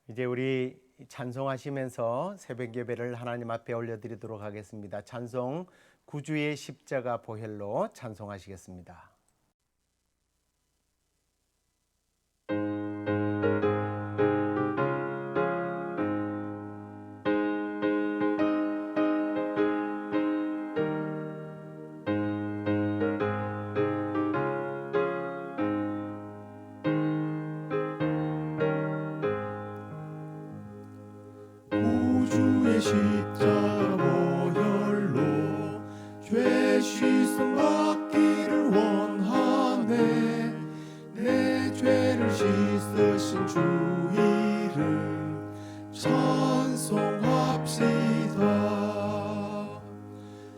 이제 우리 찬송하시면서 새벽 예배를 하나님 앞에 올려드리도록 하겠습니다. 찬송 구주의 십자가 보혈로 찬송하시겠습니다. 구주의 십자가 보혈로 죄 씻음 받기를 원하네. 내 죄를 씻으신 주 이름 찬송합시다.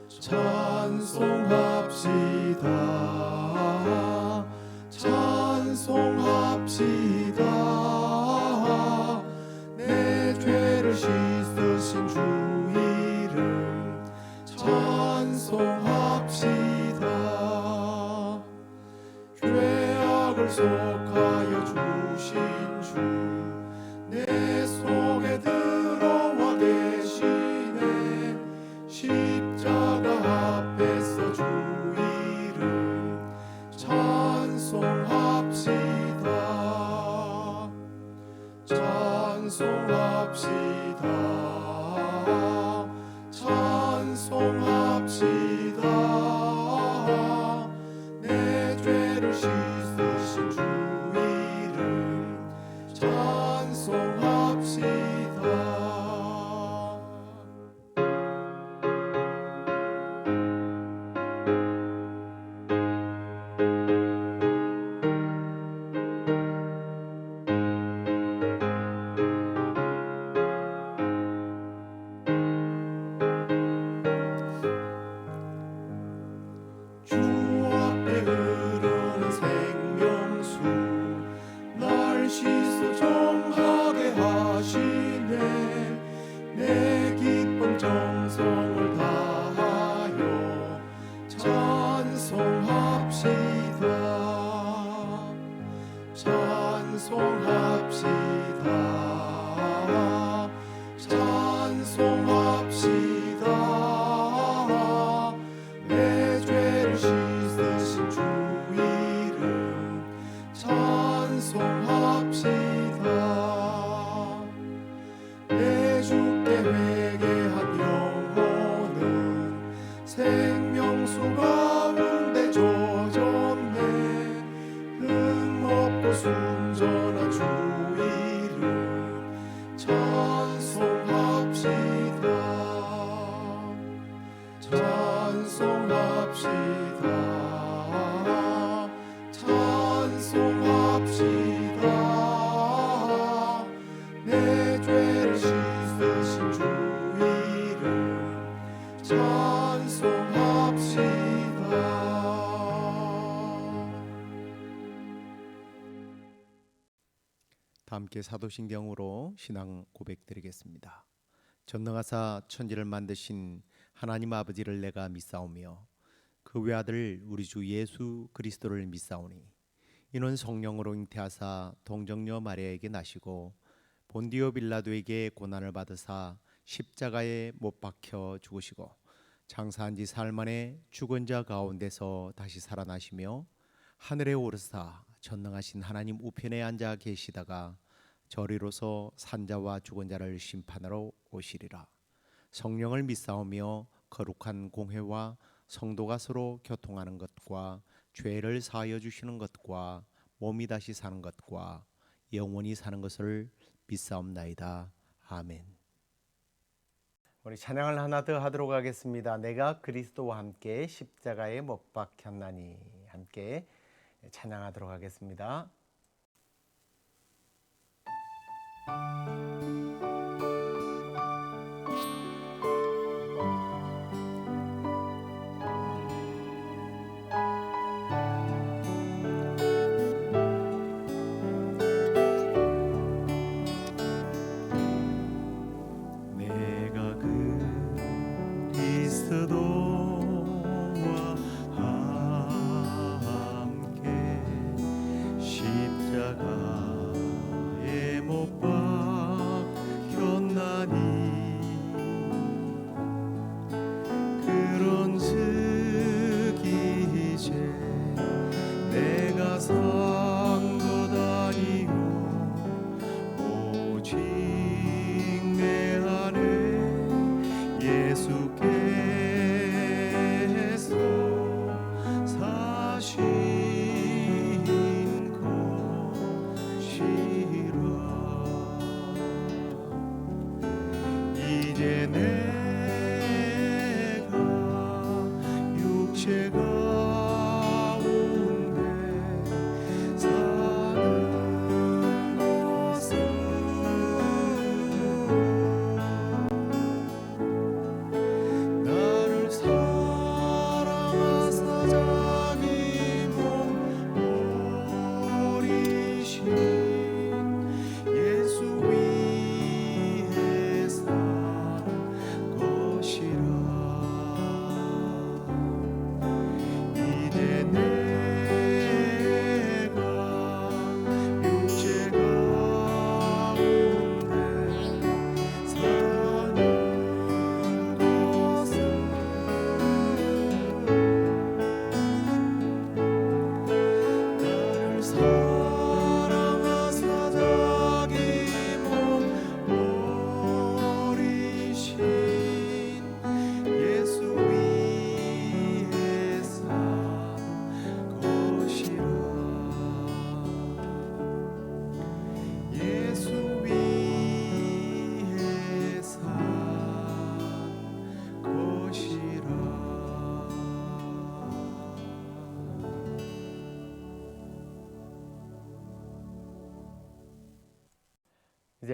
찬송합시다. 찬송합시다. 내 죄를 씻으신 주 이름 찬송합시다. 죄악을 속하여 주신 주 내 속에 들어와 계시네. 십자가 앞에서 주 이름 찬송합시다. 찬송합시다. 찬송합시다. 내 죄를 씻으신 주 이름 찬송합시다. 주 앞에 흐르는 생명수 날 씻어 정하게 하시네. 내 기쁨 정성을 다하여 찬송합시다. 찬송합시다. 찬송합시다. 내 죄를 씻으신 주 이름 찬송합시다. 내 주께 회개한 영혼은 생명수 가운데 젖었네. 흠없고 순전한 주 이름 찬송합시다. 찬송합시다. 찬송합시다. 내 죄를 씻으신 주 이름 찬송합시다. 다 함께 사도신경으로 신앙 고백드리겠습니다. 전능하사 천지를 만드신 하나님 아버지를 내가 믿사오며 그 외아들 우리 주 예수 그리스도를 믿사오니 이는 성령으로 잉태하사 동정녀 마리아에게 나시고 본디오 빌라도에게 고난을 받으사 십자가에 못 박혀 죽으시고 장사한 지 사흘 만에 죽은 자 가운데서 다시 살아나시며 하늘에 오르사 전능하신 하나님 우편에 앉아 계시다가 저리로서 산자와 죽은 자를 심판하러 오시리라. 성령을 믿사오며 거룩한 공회와 성도가 서로 교통하는 것과 죄를 사하여 주시는 것과 몸이 다시 사는 것과 영원히 사는 것을 믿사옵나이다. 아멘. 우리 찬양을 하나 더 하도록 하겠습니다. 내가 그리스도와 함께 십자가에 못 박혔나니 함께 찬양하도록 하겠습니다. 내가 그리스도와 함께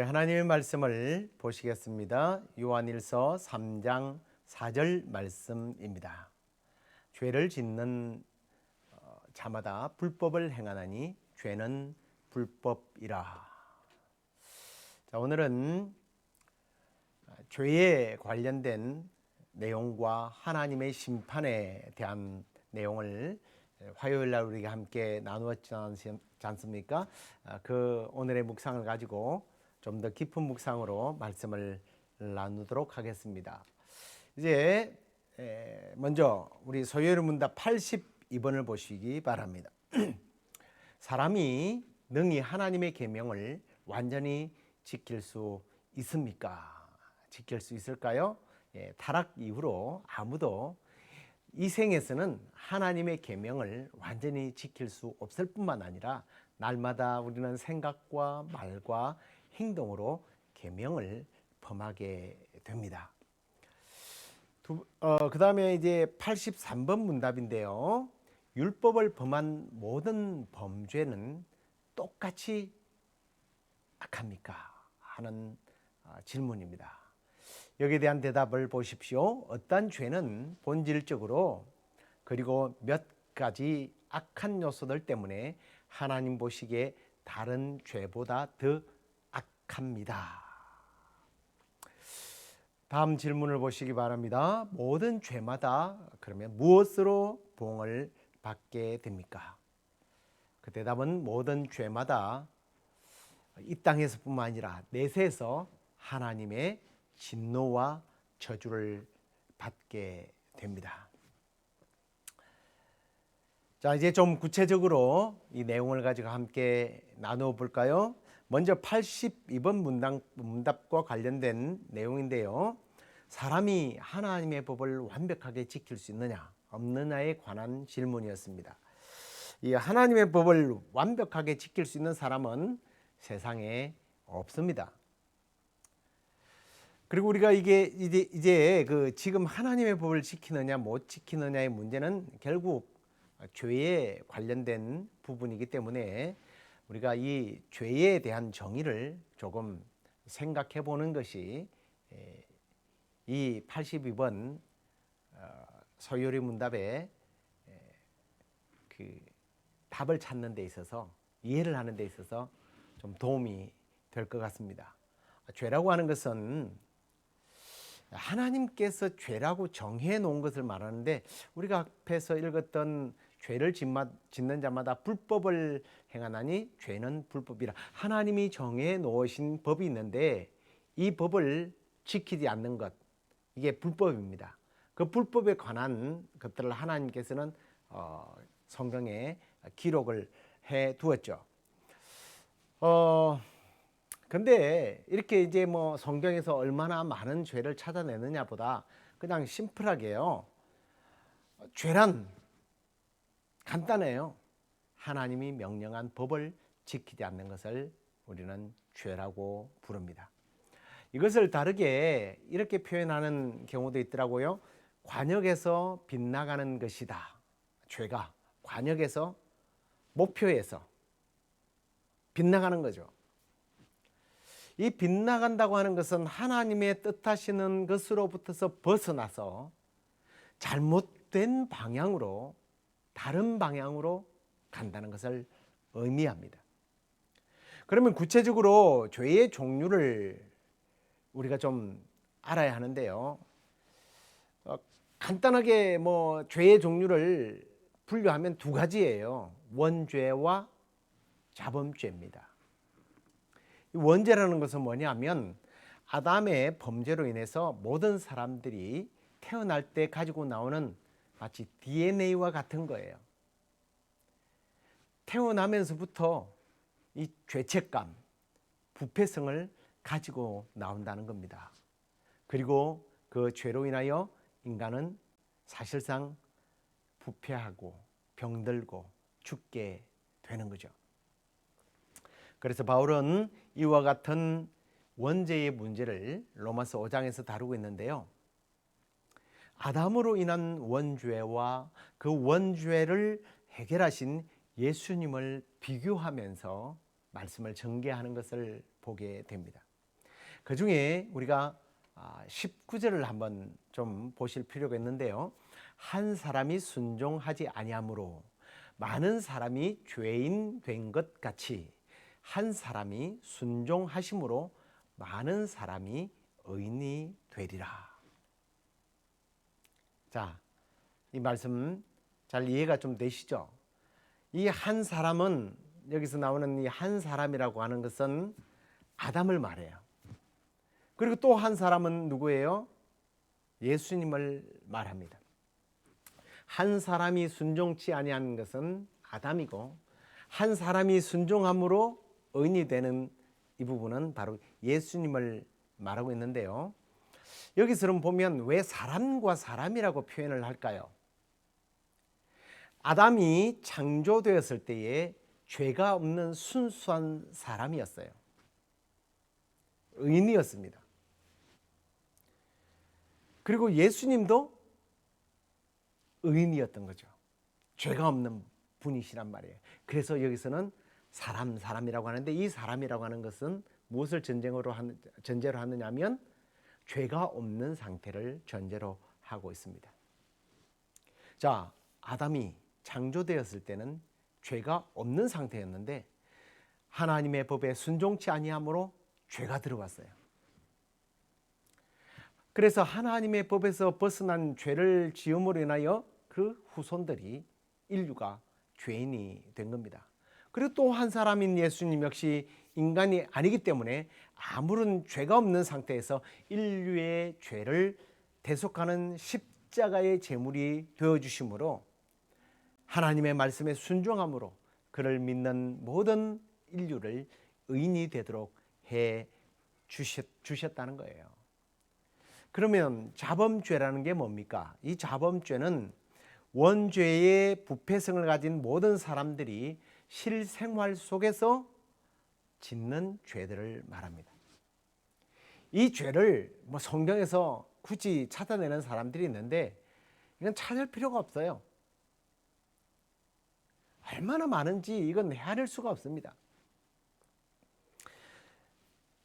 우리 하나님의 말씀을 보시겠습니다. 요한일서 3장 4절 말씀입니다. 죄를 짓는 자마다 불법을 행하나니 죄는 불법이라. 자, 오늘은 죄에 관련된 내용과 하나님의 심판에 대한 내용을 화요일 날 우리가 함께 나누었지 않습니까? 그 오늘의 묵상을 가지고 좀 더 깊은 묵상으로 말씀을 나누도록 하겠습니다. 이제 먼저 우리 소요의 문답 82번을 보시기 바랍니다. 사람이 능히 하나님의 계명을 완전히 지킬 수 있습니까? 지킬 수 있을까요? 타락 이후로 아무도 이 생에서는 하나님의 계명을 완전히 지킬 수 없을 뿐만 아니라 날마다 우리는 생각과 말과 행동으로 계명을 범하게 됩니다. 그 다음에 이제 83번 문답인데요. 율법을 범한 모든 범죄는 똑같이 악합니까? 하는 질문입니다. 여기에 대한 대답을 보십시오. 어떤 죄는 본질적으로 그리고 몇 가지 악한 요소들 때문에 하나님 보시기에 다른 죄보다 더 악합니다. 다음 질문을 보시기 바랍니다. 모든 죄마다 그러면 무엇으로 보응을 받게 됩니까? 그 대답은 모든 죄마다 이 땅에서뿐만 아니라 내세에서 하나님의 진노와 저주를 받게 됩니다. 자, 이제 좀 구체적으로 이 내용을 가지고 함께 나누어 볼까요? 먼저 82번 문답과 관련된 내용인데요. 사람이 하나님의 법을 완벽하게 지킬 수 있느냐 없느냐에 관한 질문이었습니다. 이 하나님의 법을 완벽하게 지킬 수 있는 사람은 세상에 없습니다. 그리고 우리가 이제 그 지금 하나님의 법을 지키느냐 못 지키느냐의 문제는 결국 죄에 관련된 부분이기 때문에 우리가 이 죄에 대한 정의를 조금 생각해 보는 것이 이 82번 소요리 문답의 그 답을 찾는 데 있어서 이해를 하는 데 있어서 좀 도움이 될 것 같습니다. 죄라고 하는 것은 하나님께서 죄라고 정해 놓은 것을 말하는데 우리가 앞에서 읽었던 죄를 짓는 자마다 불법을 행하나니 죄는 불법이라. 하나님이 정해 놓으신 법이 있는데 이 법을 지키지 않는 것, 이게 불법입니다. 그 불법에 관한 것들을 하나님께서는 성경에 기록을 해 두었죠. 근데 이렇게 이제 뭐 성경에서 얼마나 많은 죄를 찾아내느냐보다 그냥 심플하게요. 죄란 간단해요. 하나님이 명령한 법을 지키지 않는 것을 우리는 죄라고 부릅니다. 이것을 다르게 이렇게 표현하는 경우도 있더라고요. 관역에서 빗나가는 것이다. 죄가 관역에서 목표에서 빗나가는 거죠. 이 빗나간다고 하는 것은 하나님의 뜻하시는 것으로부터서 벗어나서 잘못된 방향으로 다른 방향으로 간다는 것을 의미합니다. 그러면 구체적으로 죄의 종류를 우리가 좀 알아야 하는데요. 간단하게 뭐 죄의 종류를 분류하면 두 가지예요. 원죄와 자범죄입니다. 원죄라는 것은 뭐냐면 아담의 범죄로 인해서 모든 사람들이 태어날 때 가지고 나오는 마치 DNA와 같은 거예요. 태어나면서부터 이 죄책감, 부패성을 가지고 나온다는 겁니다. 그리고 그 죄로 인하여 인간은 사실상 부패하고 병들고 죽게 되는 거죠. 그래서 바울은 이와 같은 원죄의 문제를 로마서 5장에서 다루고 있는데요. 아담으로 인한 원죄와 그 원죄를 해결하신 예수님을 비교하면서 말씀을 전개하는 것을 보게 됩니다. 그 중에 우리가 19절을 한번 좀 보실 필요가 있는데요. 한 사람이 순종하지 아니하므로 많은 사람이 죄인 된 것 같이 한 사람이 순종하심으로 많은 사람이 의인이 되리라. 자, 이 말씀 잘 이해가 좀 되시죠? 이 한 사람은, 여기서 나오는 이 한 사람이라고 하는 것은 아담을 말해요. 그리고 또 한 사람은 누구예요? 예수님을 말합니다. 한 사람이 순종치 아니하는 것은 아담이고, 한 사람이 순종함으로 의인이 되는 이 부분은 바로 예수님을 말하고 있는데요. 여기서는 보면 왜 사람과 사람이라고 표현을 할까요? 아담이 창조되었을 때에 죄가 없는 순수한 사람이었어요. 의인이었습니다. 그리고 예수님도 의인이었던 거죠. 죄가 없는 분이시란 말이에요. 그래서 여기서는 사람이라고 하는데, 이 사람이라고 하는 것은 무엇을 전제로 하느냐면 죄가 없는 상태를 전제로 하고 있습니다. 자, 아담이 창조되었을 때는 죄가 없는 상태였는데 하나님의 법에 순종치 아니함으로 죄가 들어왔어요. 그래서 하나님의 법에서 벗어난 죄를 지음으로 인하여 그 후손들이, 인류가 죄인이 된 겁니다. 그리고 또 한 사람인 예수님 역시 인간이 아니기 때문에 아무런 죄가 없는 상태에서 인류의 죄를 대속하는 십자가의 제물이 되어주심으로 하나님의 말씀에 순종함으로 그를 믿는 모든 인류를 의인이 되도록 해 주셨다는 거예요. 그러면 자범죄라는 게 뭡니까? 이 자범죄는 원죄의 부패성을 가진 모든 사람들이 실생활 속에서 짓는 죄들을 말합니다. 이 죄를 성경에서 굳이 찾아내는 사람들이 있는데 이건 찾을 필요가 없어요. 얼마나 많은지 이건 헤아릴 수가 없습니다.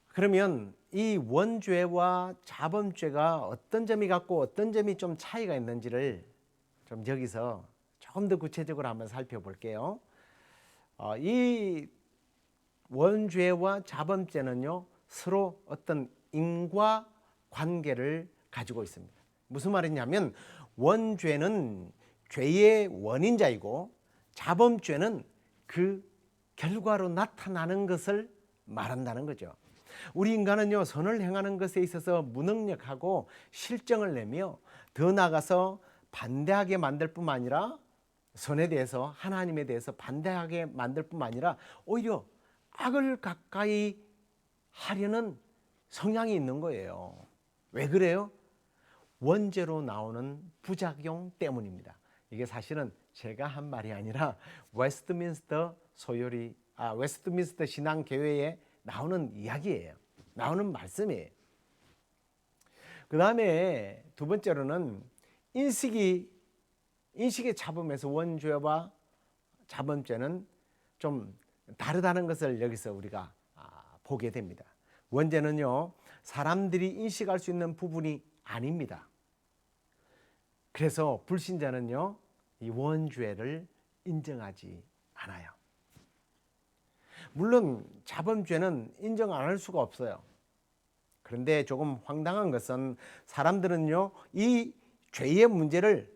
그러면 이 원죄와 자범죄가 어떤 점이 같고 어떤 점이 좀 차이가 있는지를 좀 여기서 조금 더 구체적으로 한번 살펴볼게요. 이 원죄와 자범죄는요, 서로 어떤 인과 관계를 가지고 있습니다. 무슨 말이냐면 원죄는 죄의 원인자이고 자범죄는 그 결과로 나타나는 것을 말한다는 거죠. 우리 인간은요, 선을 행하는 것에 있어서 무능력하고 실정을 내며 더 나아가서 반대하게 만들 뿐만 아니라, 선에 대해서, 하나님에 대해서 반대하게 만들 뿐만 아니라 오히려 악을 가까이 하려는 성향이 있는 거예요. 왜 그래요? 원죄로 나오는 부작용 때문입니다. 이게 사실은 제가 한 말이 아니라 웨스트민스터 신앙교회에 나오는 이야기예요. 나오는 말씀이에요. 그 다음에 두 번째로는 인식의 차범에서 원죄와 자범죄는 좀 다르다는 것을 여기서 우리가 보게 됩니다. 원죄는요, 사람들이 인식할 수 있는 부분이 아닙니다. 그래서 불신자는요, 이 원죄를 인정하지 않아요. 물론 자범죄는 인정 안 할 수가 없어요. 그런데 조금 황당한 것은 사람들은요, 이 죄의 문제를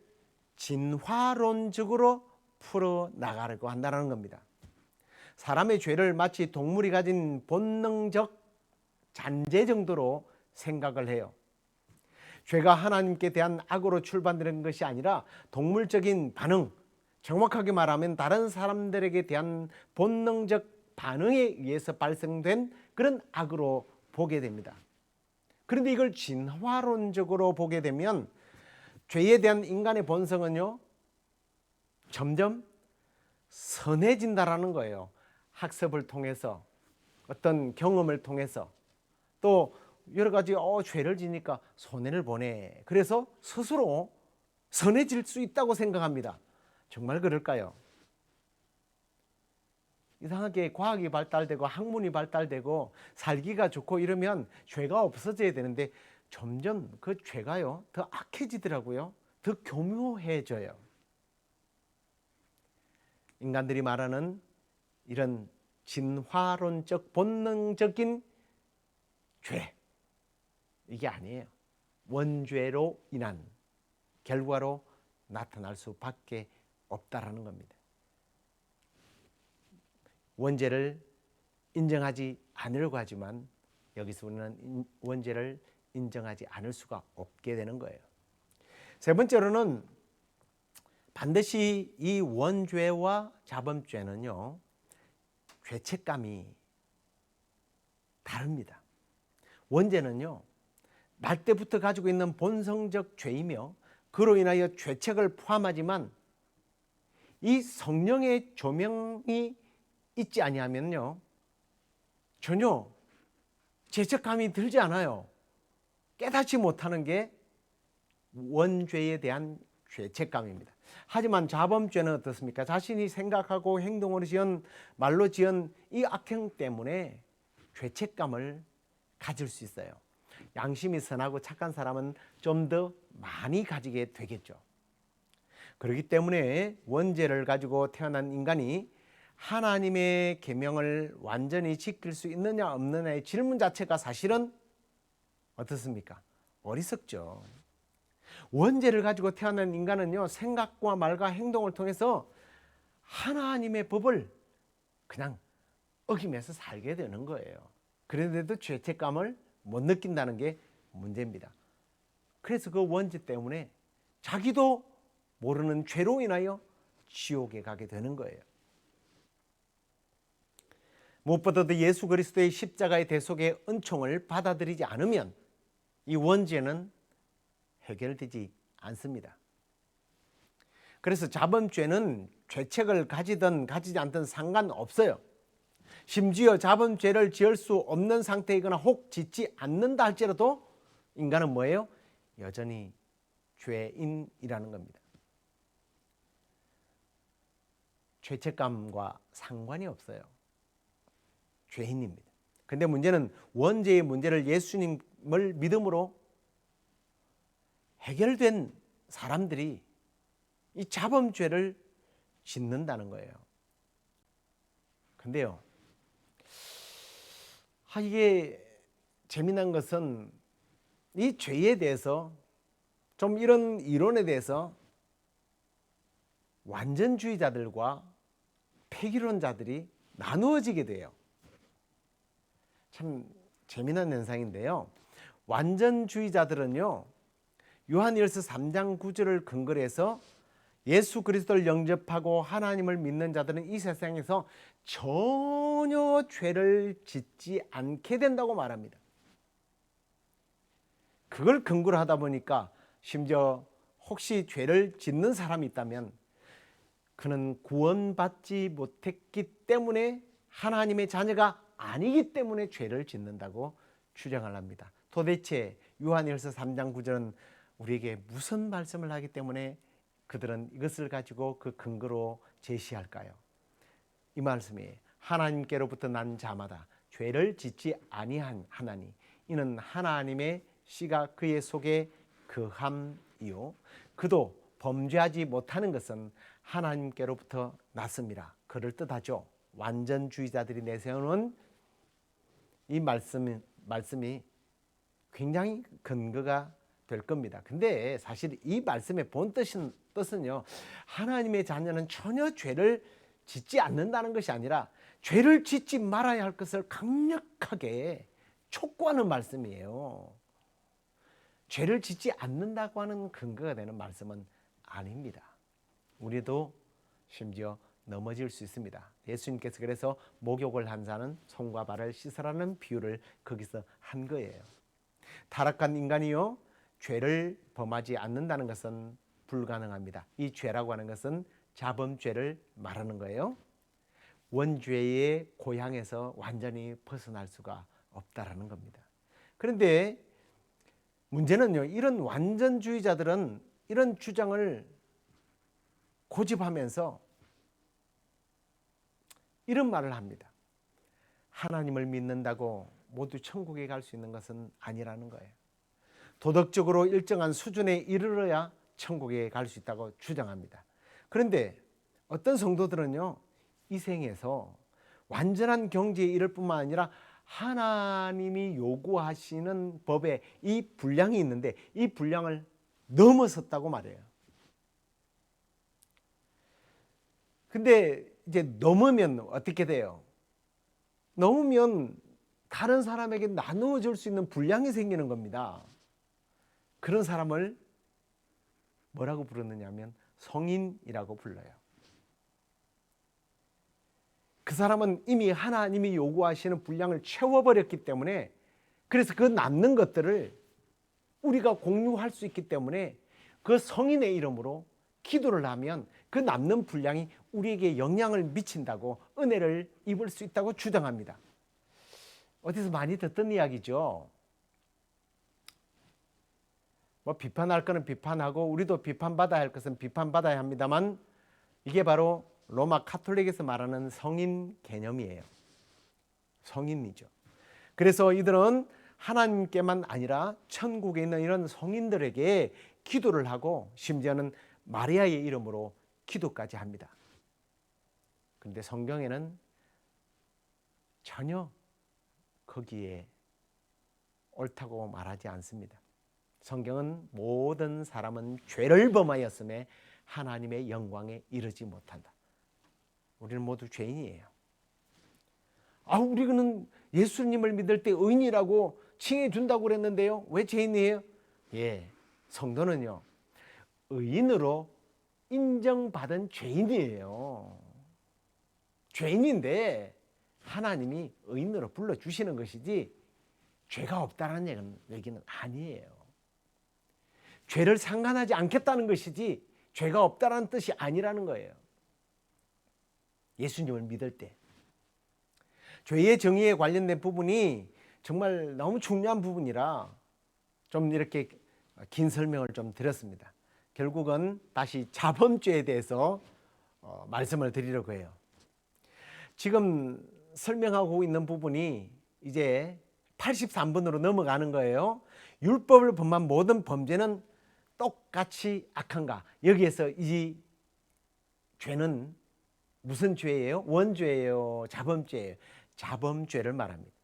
진화론적으로 풀어나가려고 한다는 겁니다. 사람의 죄를 마치 동물이 가진 본능적 잔재 정도로 생각을 해요. 죄가 하나님께 대한 악으로 출발되는 것이 아니라 동물적인 반응, 정확하게 말하면 다른 사람들에게 대한 본능적 반응에 의해서 발생된 그런 악으로 보게 됩니다. 그런데 이걸 진화론적으로 보게 되면 죄에 대한 인간의 본성은요, 점점 선해진다라는 거예요. 학습을 통해서, 어떤 경험을 통해서, 또 여러 가지 죄를 지니까 손해를 보네. 그래서 스스로 선해질 수 있다고 생각합니다. 정말 그럴까요? 이상하게 과학이 발달되고 학문이 발달되고 살기가 좋고 이러면 죄가 없어져야 되는데 점점 그 죄가요 더 악해지더라고요. 더 교묘해져요. 인간들이 말하는 이런 진화론적 본능적인 죄, 이게 아니에요. 원죄로 인한 결과로 나타날 수밖에 없다라는 겁니다. 원죄를 인정하지 않으려고 하지만 여기서 우리는 원죄를 인정하지 않을 수가 없게 되는 거예요. 세 번째로는 반드시 이 원죄와 자범죄는요, 죄책감이 다릅니다. 원죄는요, 날 때부터 가지고 있는 본성적 죄이며 그로 인하여 죄책을 포함하지만 이 성령의 조명이 있지 아니하면요 전혀 죄책감이 들지 않아요. 깨닫지 못하는 게 원죄에 대한 죄책감입니다. 하지만 자범죄는 어떻습니까? 자신이 생각하고 행동으로 지은 말로 지은 이 악행 때문에 죄책감을 가질 수 있어요. 양심이 선하고 착한 사람은 좀 더 많이 가지게 되겠죠. 그렇기 때문에 원죄를 가지고 태어난 인간이 하나님의 계명을 완전히 지킬 수 있느냐 없느냐의 질문 자체가 사실은 어떻습니까? 어리석죠. 원죄를 가지고 태어난 인간은요, 생각과 말과 행동을 통해서 하나님의 법을 그냥 어기면서 살게 되는 거예요. 그런데도 죄책감을 못 느낀다는 게 문제입니다. 그래서 그 원죄 때문에 자기도 모르는 죄로 인하여 지옥에 가게 되는 거예요. 무엇보다도 예수 그리스도의 십자가의 대속의 은총을 받아들이지 않으면 이 원죄는 해결되지 않습니다. 그래서 자범죄는 죄책을 가지든 가지지 않든 상관없어요. 심지어 자범죄를 지을 수 없는 상태이거나 혹 짓지 않는다 할지라도 인간은 뭐예요? 여전히 죄인이라는 겁니다. 죄책감과 상관이 없어요. 죄인입니다. 근데 문제는 원죄의 문제를 예수님을 믿음으로 해결된 사람들이 이 자범죄를 짓는다는 거예요. 근데요, 이게 재미난 것은 이 죄에 대해서 좀 이런 이론에 대해서 완전주의자들과 폐기론자들이 나누어지게 돼요. 참 재미난 현상인데요. 완전주의자들은요, 요한일서 3장 9절을 근거로 해서 예수 그리스도를 영접하고 하나님을 믿는 자들은 이 세상에서 전혀 죄를 짓지 않게 된다고 말합니다. 그걸 근거로 하다 보니까 심지어 혹시 죄를 짓는 사람이 있다면 그는 구원받지 못했기 때문에 하나님의 자녀가 아니기 때문에 죄를 짓는다고 주장을 합니다. 도대체 요한일서 3장 9절은 우리에게 무슨 말씀을 하기 때문에 그들은 이것을 가지고 그 근거로 제시할까요? 이 말씀이 하나님께로부터 난 자마다 죄를 짓지 아니하나니 이는 하나님의 씨가 그의 속에 거함이요 그도 범죄하지 못하는 것은 하나님께로부터 났습니다. 그를 뜻하죠. 완전주의자들이 내세우는 이 말씀이 굉장히 근거가 될 겁니다. 근데 사실 이 말씀의 본 뜻은요, 하나님의 자녀는 전혀 죄를 짓지 않는다는 것이 아니라 죄를 짓지 말아야 할 것을 강력하게 촉구하는 말씀이에요. 죄를 짓지 않는다고 하는 근거가 되는 말씀은 아닙니다. 우리도 심지어 넘어질 수 있습니다. 예수님께서 그래서 목욕을 한 자는 손과 발을 씻으라는 비유를 거기서 한 거예요. 타락한 인간이요, 죄를 범하지 않는다는 것은 불가능합니다. 이 죄라고 하는 것은 자범죄를 말하는 거예요. 원죄의 고향에서 완전히 벗어날 수가 없다라는 겁니다. 그런데 문제는요, 이런 완전주의자들은 이런 주장을 고집하면서 이런 말을 합니다. 하나님을 믿는다고 모두 천국에 갈 수 있는 것은 아니라는 거예요. 도덕적으로 일정한 수준에 이르러야 천국에 갈 수 있다고 주장합니다. 그런데 어떤 성도들은요, 이 생에서 완전한 경지에 이를 뿐만 아니라 하나님이 요구하시는 법에 이 분량이 있는데 이 분량을 넘어섰다고 말해요. 근데 이제 넘으면 어떻게 돼요? 넘으면 다른 사람에게 나누어 줄 수 있는 분량이 생기는 겁니다. 그런 사람을 뭐라고 부르느냐면 성인이라고 불러요. 그 사람은 이미 하나님이 요구하시는 분량을 채워버렸기 때문에, 그래서 그 남는 것들을 우리가 공유할 수 있기 때문에 그 성인의 이름으로 기도를 하면 그 남는 분량이 우리에게 영향을 미친다고, 은혜를 입을 수 있다고 주장합니다. 어디서 많이 듣던 이야기죠. 뭐 비판할 거는 비판하고 우리도 비판받아야 할 것은 비판받아야 합니다만, 이게 바로 로마 카톨릭에서 말하는 성인 개념이에요. 성인이죠. 그래서 이들은 하나님께만 아니라 천국에 있는 이런 성인들에게 기도를 하고 심지어는 마리아의 이름으로 기도까지 합니다. 그런데 성경에는 전혀 거기에 옳다고 말하지 않습니다. 성경은 모든 사람은 죄를 범하였음에 하나님의 영광에 이르지 못한다. 우리는 모두 죄인이에요. 우리는 예수님을 믿을 때 의인이라고 칭해 준다고 그랬는데요, 왜 죄인이에요? 성도는요, 의인으로 인정받은 죄인이에요. 죄인인데 하나님이 의인으로 불러주시는 것이지 죄가 없다는 얘기는 아니에요. 죄를 상관하지 않겠다는 것이지 죄가 없다는 뜻이 아니라는 거예요. 예수님을 믿을 때 죄의 정의에 관련된 부분이 정말 너무 중요한 부분이라 좀 이렇게 긴 설명을 좀 드렸습니다. 결국은 다시 자범죄에 대해서 말씀을 드리려고 해요. 지금 설명하고 있는 부분이 이제 83번으로 넘어가는 거예요. 율법을 범한 모든 범죄는 똑같이 악한가? 여기에서 이 죄는 무슨 죄예요? 원죄예요? 자범죄예요? 자범죄를 말합니다.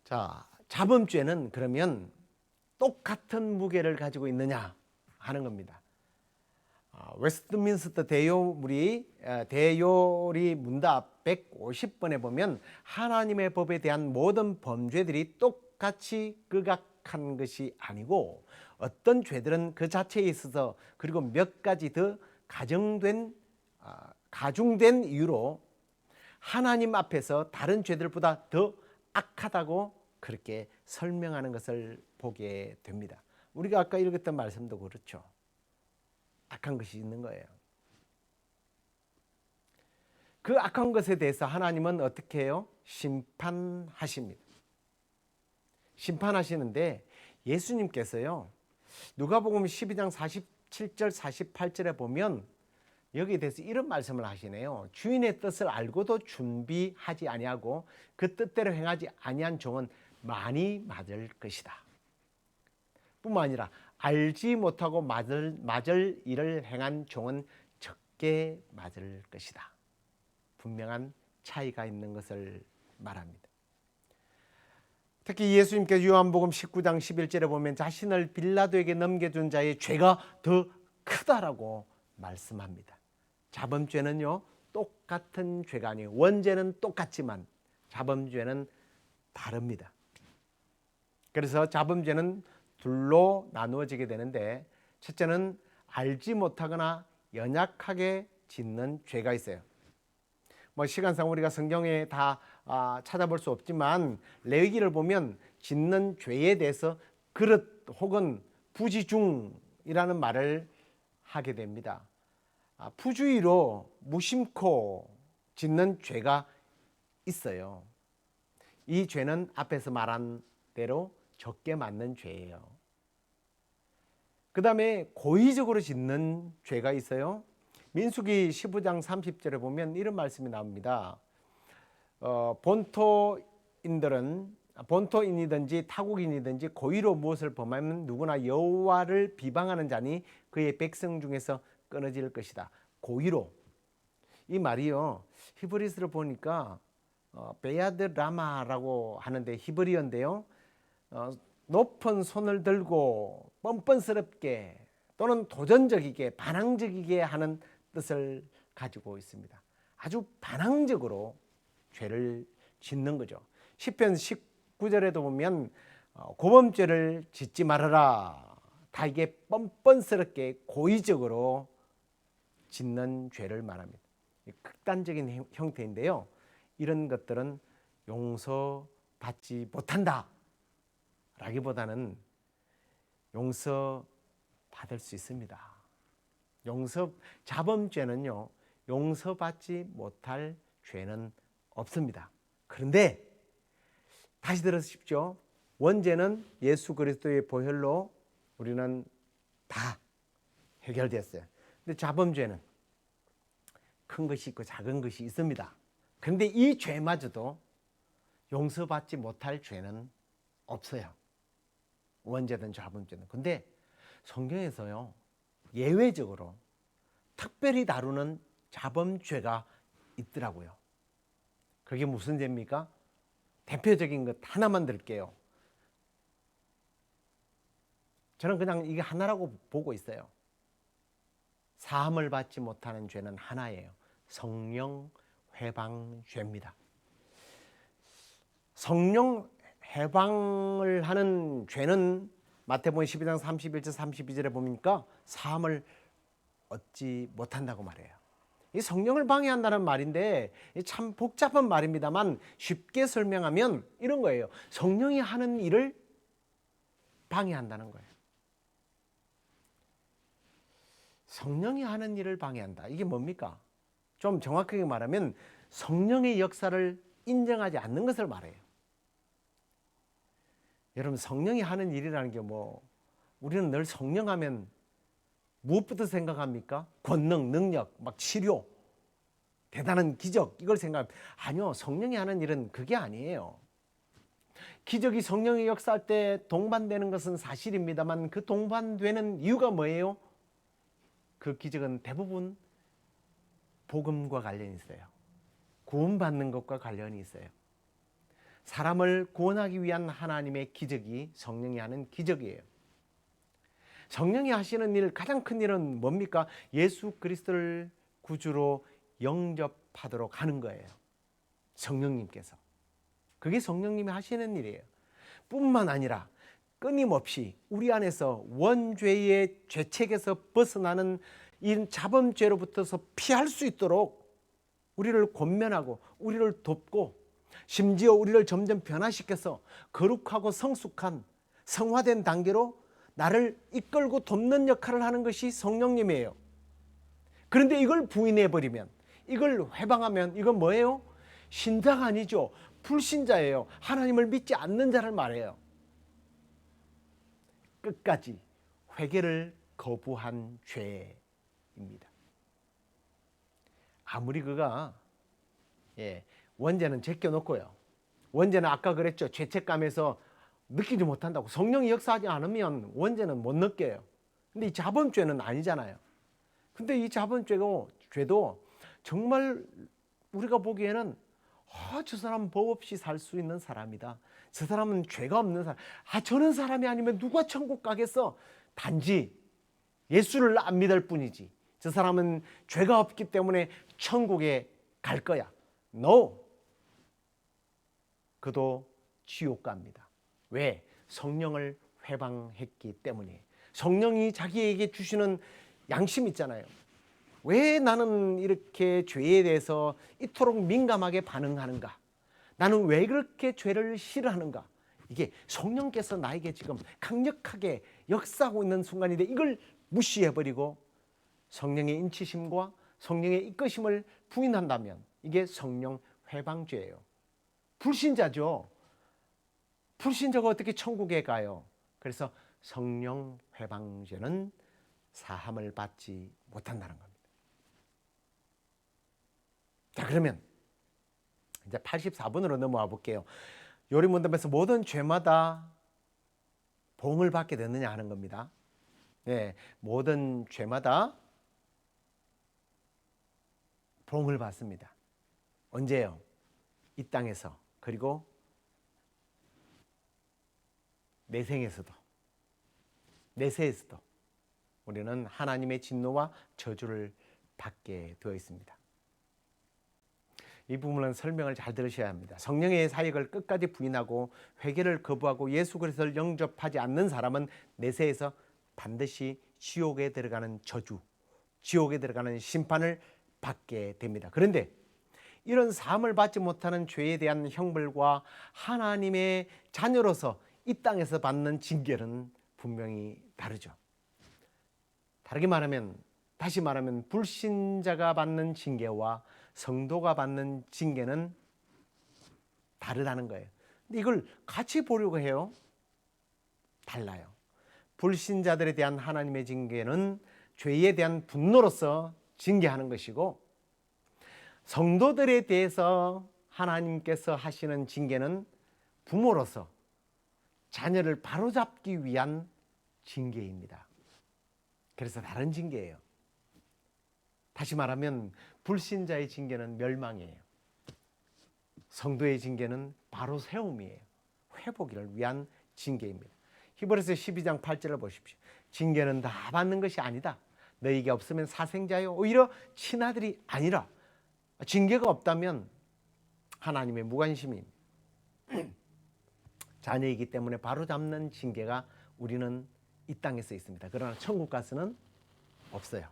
자, 자범죄는 그러면 똑같은 무게를 가지고 있느냐 하는 겁니다. 웨스트민스터 대요리 문답 150번에 보면 하나님의 법에 대한 모든 범죄들이 똑같이 극악한 것이 아니고 어떤 죄들은 그 자체에 있어서 그리고 몇 가지 더 가중된 이유로 하나님 앞에서 다른 죄들보다 더 악하다고 그렇게 설명하는 것을 보게 됩니다. 우리가 아까 읽었던 말씀도 그렇죠. 악한 것이 있는 거예요. 그 악한 것에 대해서 하나님은 어떻게 해요? 심판하십니다. 심판하시는데 예수님께서요, 누가복음 12장 47절 48절에 보면 여기에 대해서 이런 말씀을 하시네요. 주인의 뜻을 알고도 준비하지 아니하고 그 뜻대로 행하지 아니한 종은 많이 맞을 것이다. 뿐만 아니라 알지 못하고 맞을 일을 행한 종은 적게 맞을 것이다. 분명한 차이가 있는 것을 말합니다. 특히 예수님께서 요한복음 19장 11절에 보면 자신을 빌라도에게 넘겨준 자의 죄가 더 크다라고 말씀합니다. 자범죄는요, 똑같은 죄가 아니에요. 원죄는 똑같지만 자범죄는 다릅니다. 그래서 자범죄는 둘로 나누어지게 되는데, 첫째는 알지 못하거나 연약하게 짓는 죄가 있어요. 시간상 우리가 성경에 다 찾아볼 수 없지만 레위기를 보면 짓는 죄에 대해서 그릇 혹은 부지중이라는 말을 하게 됩니다. 부주의로 무심코 짓는 죄가 있어요. 이 죄는 앞에서 말한 대로 적게 맞는 죄예요. 그 다음에 고의적으로 짓는 죄가 있어요. 민수기 15장 30절에 보면 이런 말씀이 나옵니다. 본토인이든지 타국인이든지 고의로 무엇을 범하면 누구나 여호와를 비방하는 자니 그의 백성 중에서 끊어질 것이다. 고의로. 이 말이요, 히브리스를 보니까 베야드 라마라고 하는데 히브리어인데요, 높은 손을 들고 뻔뻔스럽게 또는 도전적이게 반항적이게 하는 뜻을 가지고 있습니다. 아주 반항적으로 죄를 짓는 거죠. 시편 19절에도 보면 고범죄를 짓지 말아라. 다 이게 뻔뻔스럽게 고의적으로 짓는 죄를 말합니다. 극단적인 형태인데요. 이런 것들은 용서받지 못한다 라기보다는 용서받을 수 있습니다. 자범죄는요, 용서받지 못할 죄는 없습니다. 그런데 다시 들으십시오. 원죄는 예수 그리스도의 보혈로 우리는 다 해결됐어요. 근데 자범죄는 큰 것이 있고 작은 것이 있습니다. 그런데 이 죄마저도 용서받지 못할 죄는 없어요. 원죄든 자범죄든. 근데 성경에서요, 예외적으로 특별히 다루는 자범죄가 있더라고요. 그게 무슨 죄입니까? 대표적인 것 하나만 들게요. 저는 그냥 이게 하나라고 보고 있어요. 사함을 받지 못하는 죄는 하나예요. 성령 회방죄입니다. 성령 해방을 하는 죄는 마태복음 12장 31절 32절에 보니까 사함을 얻지 못한다고 말해요. 이 성령을 방해한다는 말인데 참 복잡한 말입니다만 쉽게 설명하면 이런 거예요. 성령이 하는 일을 방해한다는 거예요. 성령이 하는 일을 방해한다. 이게 뭡니까? 좀 정확하게 말하면 성령의 역사를 인정하지 않는 것을 말해요. 여러분, 성령이 하는 일이라는 게 우리는 늘 성령 하면 무엇부터 생각합니까? 권능, 능력, 막 치료, 대단한 기적, 이걸 생각합니다. 아니요, 성령이 하는 일은 그게 아니에요. 기적이 성령의 역사할 때 동반되는 것은 사실입니다만 그 동반되는 이유가 뭐예요? 그 기적은 대부분 복음과 관련이 있어요. 구원받는 것과 관련이 있어요. 사람을 구원하기 위한 하나님의 기적이 성령이 하는 기적이에요. 성령이 하시는 일, 가장 큰 일은 뭡니까? 예수 그리스도를 구주로 영접하도록 하는 거예요. 성령님께서. 그게 성령님이 하시는 일이에요. 뿐만 아니라 끊임없이 우리 안에서 원죄의 죄책에서 벗어나는 이 자범죄로부터서 피할 수 있도록 우리를 권면하고 우리를 돕고 심지어 우리를 점점 변화시켜서 거룩하고 성숙한 성화된 단계로 나를 이끌고 돕는 역할을 하는 것이 성령님이에요. 그런데 이걸 부인해버리면, 이걸 회방하면 이건 뭐예요? 신자가 아니죠. 불신자예요. 하나님을 믿지 않는 자를 말해요. 끝까지 회개를 거부한 죄입니다. 아무리 그가 원죄는 제껴놓고요. 원죄는 아까 그랬죠. 죄책감에서 느끼지 못한다고. 성령이 역사하지 않으면 원죄는 못 느껴요. 근데 이 자범죄는 아니잖아요. 근데 이 자범죄도 정말 우리가 보기에는 저 사람은 법 없이 살 수 있는 사람이다. 저 사람은 죄가 없는 사람. 저런 사람이 아니면 누가 천국 가겠어? 단지 예수를 안 믿을 뿐이지. 저 사람은 죄가 없기 때문에 천국에 갈 거야. No. 그도 지옥 갑니다. 왜? 성령을 회방했기 때문이에요. 성령이 자기에게 주시는 양심 있잖아요. 왜 나는 이렇게 죄에 대해서 이토록 민감하게 반응하는가? 나는 왜 그렇게 죄를 싫어하는가? 이게 성령께서 나에게 지금 강력하게 역사하고 있는 순간인데 이걸 무시해버리고 성령의 인치심과 성령의 이끄심을 부인한다면 이게 성령 회방죄예요. 불신자죠. 불신자가 어떻게 천국에 가요? 그래서 성령 회방죄는 사함을 받지 못한다는 겁니다. 자, 그러면 이제 84번으로 넘어와 볼게요. 요리문답에서 모든 죄마다 봉을 받게 되느냐 하는 겁니다. 예, 모든 죄마다 봉을 받습니다. 언제요? 이 땅에서, 그리고 내생에서도, 내세에서도 우리는 하나님의 진노와 저주를 받게 되어 있습니다. 이 부분은 설명을 잘 들으셔야 합니다. 성령의 사역을 끝까지 부인하고 회개를 거부하고 예수 그리스도를 영접하지 않는 사람은 내세에서 반드시 지옥에 들어가는 저주, 지옥에 들어가는 심판을 받게 됩니다. 그런데 이런 사함을 받지 못하는 죄에 대한 형벌과 하나님의 자녀로서 이 땅에서 받는 징계는 분명히 다르죠. 다르게 말하면, 다시 말하면 불신자가 받는 징계와 성도가 받는 징계는 다르다는 거예요. 근데 이걸 같이 보려고 해요. 달라요. 불신자들에 대한 하나님의 징계는 죄에 대한 분노로서 징계하는 것이고, 성도들에 대해서 하나님께서 하시는 징계는 부모로서 자녀를 바로잡기 위한 징계입니다. 그래서 다른 징계예요. 다시 말하면 불신자의 징계는 멸망이에요. 성도의 징계는 바로 세움이에요. 회복을 위한 징계입니다. 히브리서 12장 8절을 보십시오. 징계는 다 받는 것이 아니다. 너희에게 없으면 사생자요, 오히려 친아들이 아니라. 징계가 없다면 하나님의 무관심입니다. 자녀이기 때문에 바로잡는 징계가 우리는 이 땅에서 있습니다. 그러나 천국 가서는 없어요.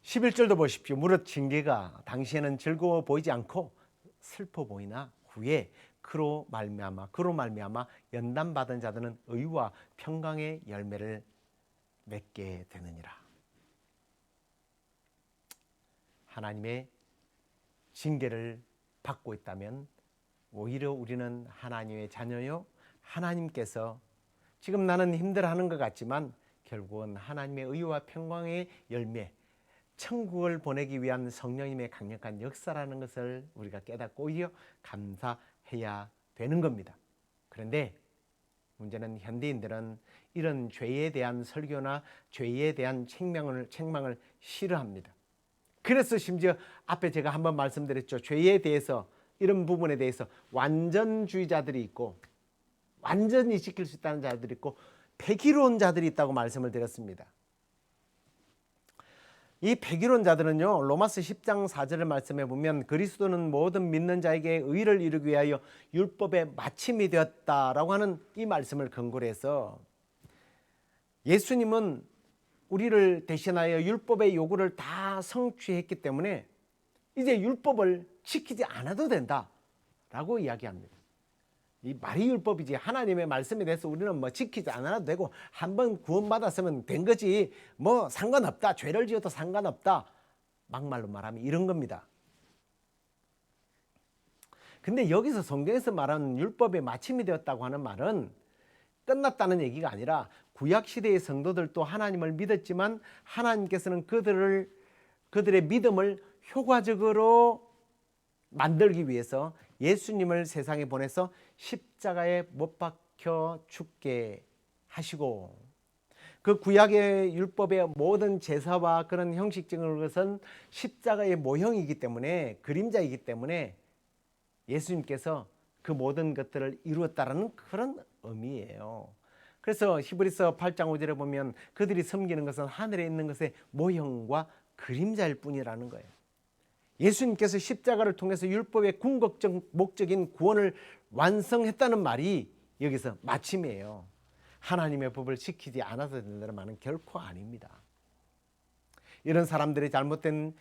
11절도 보십시오. 무릇 징계가 당시에는 즐거워 보이지 않고 슬퍼 보이나 후에 그로 말미암아 연단받은 자들은 의와 평강의 열매를 맺게 되느니라. 하나님의 징계를 받고 있다면 오히려 우리는 하나님의 자녀요, 하나님께서 지금 나는 힘들어하는 것 같지만 결국은 하나님의 의와 평강의 열매, 천국을 보내기 위한 성령님의 강력한 역사라는 것을 우리가 깨닫고 오히려 감사해야 되는 겁니다. 그런데 문제는 현대인들은 이런 죄에 대한 설교나 죄에 대한 책망을 싫어합니다. 그래서 심지어 앞에 제가 한번 말씀드렸죠. 죄에 대해서, 이런 부분에 대해서 완전주의자들이 있고 완전히 지킬 수 있다는 자들이 있고 백의론자들이 있다고 말씀을 드렸습니다. 이 백의론자들은요, 로마서 10장 4절을 말씀해 보면 그리스도는 모든 믿는 자에게 의를 이루기 위하여 율법의 마침이 되었다라고 하는 이 말씀을 근거로 해서 예수님은 우리를 대신하여 율법의 요구를 다 성취했기 때문에 이제 율법을 지키지 않아도 된다라고 이야기합니다. 이 말이 율법이지 하나님의 말씀에 대해서 우리는 뭐 지키지 않아도 되고 한번 구원받았으면 된 거지 뭐 상관없다, 죄를 지어도 상관없다, 막말로 말하면 이런 겁니다. 근데 여기서 성경에서 말하는 율법의 마침이 되었다고 하는 말은 끝났다는 얘기가 아니라 구약시대의 성도들도 하나님을 믿었지만 하나님께서는 그들의 믿음을 효과적으로 만들기 위해서 예수님을 세상에 보내서 십자가에 못 박혀 죽게 하시고, 그 구약의 율법의 모든 제사와 그런 형식적인 것은 십자가의 모형이기 때문에, 그림자이기 때문에 예수님께서 그 모든 것들을 이루었다라는 그런 의미예요. 그래서 히브리서 8장 5절에 보면 그들이 섬기는 것은 하늘에 있는 것의 모형과 그림자일 뿐이라는 거예요. 예수님께서 십자가를 통해서 율법의 궁극적 목적인 구원을 완성했다는 말이 여기서 마침이에요. 하나님의 법을 지키지 않아도 된다는 말은 결코 아닙니다. 이런 사람들의 잘못된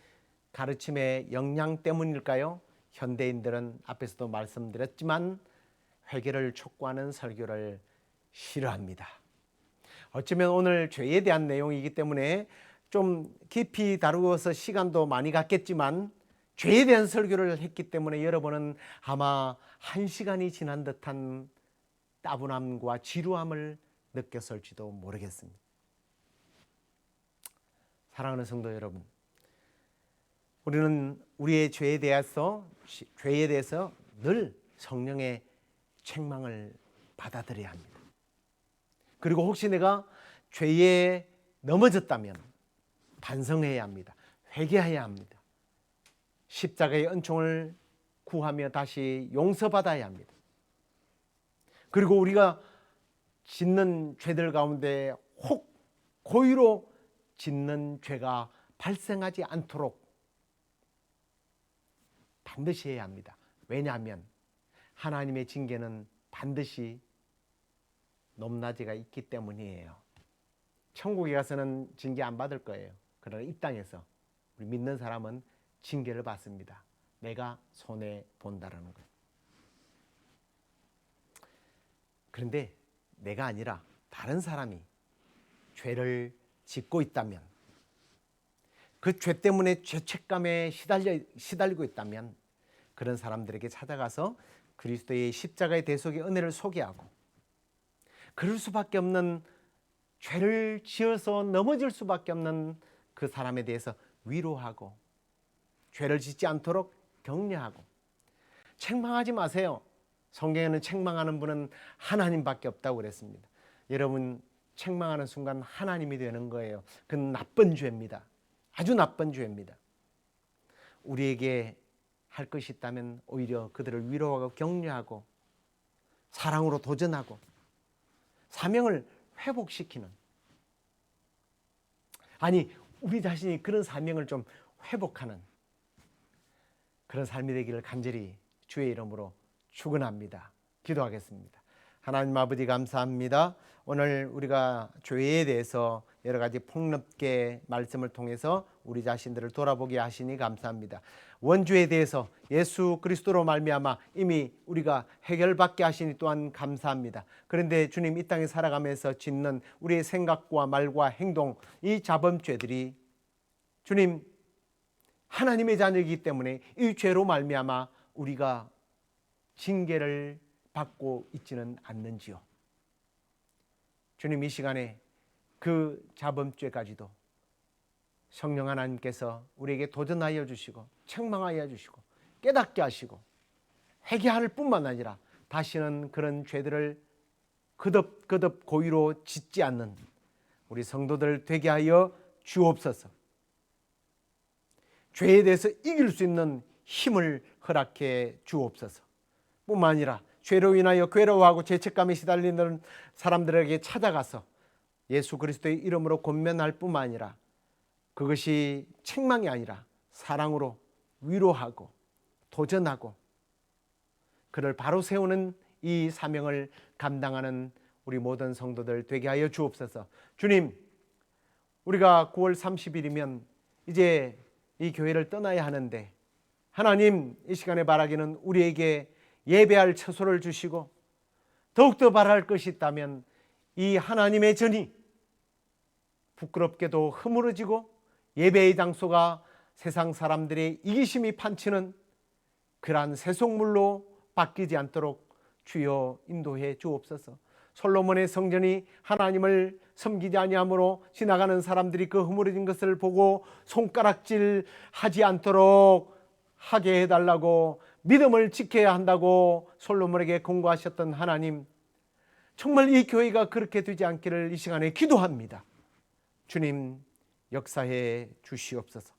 가르침의 영향 때문일까요? 현대인들은 앞에서도 말씀드렸지만 회개를 촉구하는 설교를 싫어합니다. 어쩌면 오늘 죄에 대한 내용이기 때문에 좀 깊이 다루어서 시간도 많이 갔겠지만 죄에 대한 설교를 했기 때문에 여러분은 아마 1시간이 지난 듯한 따분함과 지루함을 느꼈을지도 모르겠습니다. 사랑하는 성도 여러분, 우리는 우리의 죄에 대해서 늘 성령의 책망을 받아들여야 합니다. 그리고 혹시 내가 죄에 넘어졌다면 반성해야 합니다. 회개해야 합니다. 십자가의 은총을 구하며 다시 용서받아야 합니다. 그리고 우리가 짓는 죄들 가운데 혹 고의로 짓는 죄가 발생하지 않도록 반드시 해야 합니다. 왜냐하면 하나님의 징계는 반드시 높낮이가 있기 때문이에요. 천국에 가서는 징계 안 받을 거예요. 그러나 이 땅에서 우리 믿는 사람은 징계를 받습니다. 내가 손해 본다라는 거예요. 그런데 내가 아니라 다른 사람이 죄를 짓고 있다면, 그 죄 때문에 죄책감에 시달리고 있다면 그런 사람들에게 찾아가서 그리스도의 십자가의 대속의 은혜를 소개하고, 그럴 수밖에 없는, 죄를 지어서 넘어질 수밖에 없는 그 사람에 대해서 위로하고, 죄를 짓지 않도록 격려하고, 책망하지 마세요. 성경에는 책망하는 분은 하나님밖에 없다고 그랬습니다. 여러분, 책망하는 순간 하나님이 되는 거예요. 그건 나쁜 죄입니다. 아주 나쁜 죄입니다. 우리에게 할 것이 있다면 오히려 그들을 위로하고 격려하고 사랑으로 도전하고 사명을 회복시키는, 아니 우리 자신이 그런 사명을 좀 회복하는 그런 삶이 되기를 간절히 주의 이름으로 축원합니다. 기도하겠습니다. 하나님 아버지, 감사합니다. 오늘 우리가 죄에 대해서 여러 가지 폭넓게 말씀을 통해서 우리 자신들을 돌아보게 하시니 감사합니다. 원죄에 대해서 예수 그리스도로 말미암아 이미 우리가 해결받게 하시니 또한 감사합니다. 그런데 주님, 이 땅에 살아가면서 짓는 우리의 생각과 말과 행동, 이 자범죄들이 주님 하나님의 자녀이기 때문에 이 죄로 말미암아 우리가 징계를 받고 있지는 않는지요. 주님, 이 시간에 그 자범죄까지도 성령 하나님께서 우리에게 도전하여 주시고 책망하여 주시고 깨닫게 하시고 회개할 뿐만 아니라 다시는 그런 죄들을 거듭 고의로 짓지 않는 우리 성도들 되게 하여 주옵소서. 죄에 대해서 이길 수 있는 힘을 허락해 주옵소서. 뿐만 아니라 죄로 인하여 괴로워하고 죄책감에 시달리는 사람들에게 찾아가서 예수 그리스도의 이름으로 권면할 뿐만 아니라 그것이 책망이 아니라 사랑으로 위로하고 도전하고 그를 바로 세우는 이 사명을 감당하는 우리 모든 성도들 되게 하여 주옵소서. 주님, 우리가 9월 30일이면 이제 이 교회를 떠나야 하는데 하나님, 이 시간에 바라기는 우리에게 예배할 처소를 주시고 더욱더 바랄 것이 있다면 이 하나님의 전이 부끄럽게도 허물어지고 예배의 장소가 세상 사람들의 이기심이 판치는 그러한 세속물로 바뀌지 않도록 주여 인도해 주옵소서. 솔로몬의 성전이 하나님을 섬기지 아니함으로 지나가는 사람들이 그 허물어진 것을 보고 손가락질하지 않도록 하게 해달라고 믿음을 지켜야 한다고 솔로몬에게 권고하셨던 하나님, 정말 이 교회가 그렇게 되지 않기를 이 시간에 기도합니다. 주님, 역사해 주시옵소서.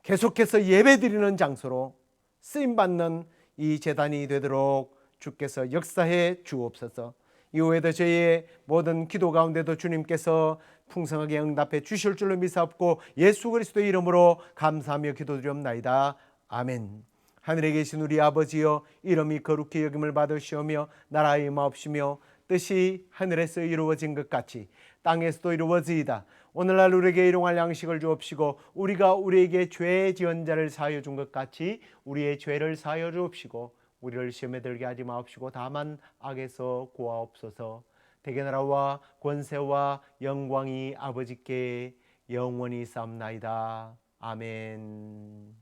계속해서 예배드리는 장소로 쓰임받는 이 제단이 되도록 주께서 역사해 주옵소서. 이후에도 저희의 모든 기도 가운데도 주님께서 풍성하게 응답해 주실 줄로 믿사옵고 예수 그리스도의 이름으로 감사하며 기도드리옵나이다. 아멘. 하늘에 계신 우리 아버지여, 이름이 거룩히 여김을 받으시오며 나라의 마옵시며 뜻이 하늘에서 이루어진 것 같이 땅에서도 이루어지이다. 오늘날 우리에게 일용할 양식을 주옵시고 우리가 우리에게 죄 지은 자를 사하여 준 것 같이 우리의 죄를 사하여 주옵시고 우리를 시험에 들게 하지 마옵시고 다만 악에서 구하옵소서. 대개 나라와 권세와 영광이 아버지께 영원히 쌓옵나이다. 아멘.